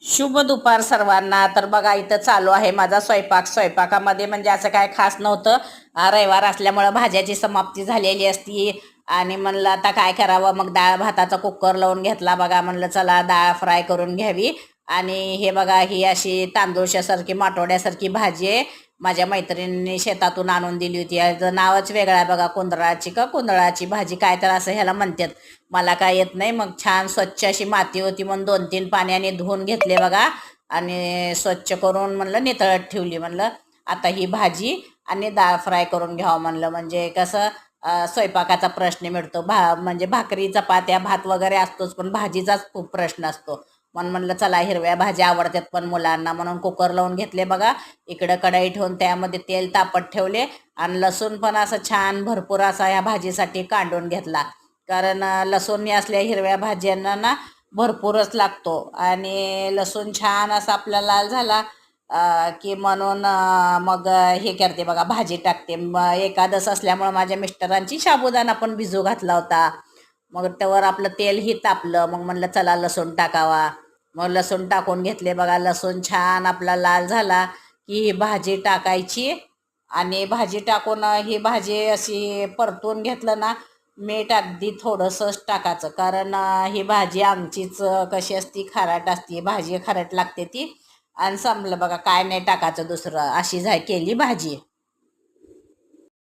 शुभ दुपार सर्वांना. तर बघा इथं चालू आहे माझा स्वयंपाकामध्ये म्हणजे असं काय खास नव्हतं. रविवार असल्यामुळं भाज्याची समाप्ती झालेली असती आणि म्हणलं आता काय करावं, मग डाळ भाताचा कुकर लावून घेतला. बघा म्हणलं चला डाळ फ्राय करून घ्यावी. आणि हे बघा ही अशी तांदूळशासारखी माटोड्यासारखी भाजी आहे. माझ्या मैत्रिणींनी शेतातून आणून दिली होती. याचं नावच वेगळं आहे बघा, कुंदळाची भाजी काय तर असं ह्याला म्हणतात. मला काय येत नाही. मग छान स्वच्छ अशी माती होती म्हणून 2-3 पाण्याने धुवून घेतले बघा. आणि स्वच्छ करून म्हणलं नितळत ठेवली. म्हणलं आता ही भाजी आणि डाळ फ्राय करून घ्यावं म्हणलं, म्हणजे कसं स्वयंपाकाचा प्रश्न मिळतो. म्हणजे भाकरी चपात्या भात वगैरे असतोच, पण भाजीचाच खूप प्रश्न असतो. म्हणलं चला हिरव्या भाज्या आवडतात पण मुलांना, म्हणून कुकर लावून घेतले बघा. इकडं कढई ठेवून त्यामध्ये तेल तापत ठेवले आणि लसूण पण असं छान भरपूर असा ह्या भाजीसाठी काढून घेतला. कारण लसूण असल्या हिरव्या भाज्यांना ना भरपूरच लागतो. आणि लसूण छान असा आपला लाल झाला की म्हणून मग हे करते बघा, भाजी टाकते. एकादस असल्यामुळे माझ्या मिस्टरांची साबुदाणा पण भिजू घातला होता. मग त्यावर आपलं तेलही तापलं. मग म्हणलं चला लसूण टाकावा. मग लसूण टाकून घेतले बघा. लसूण छान आपला लाल झाला की ही भाजी टाकायची. आणि भाजी टाकून ही भाजी अशी परतून घेतलं ना, मीठ अगदी थोडंसंच टाकायचं. कारण ही भाजी आमचीच कशी असती, खारट असती भाजी, खारट लागते ती. आणि संपलं बघा, काय नाही टाकायचं दुसरं. अशी केली भाजी.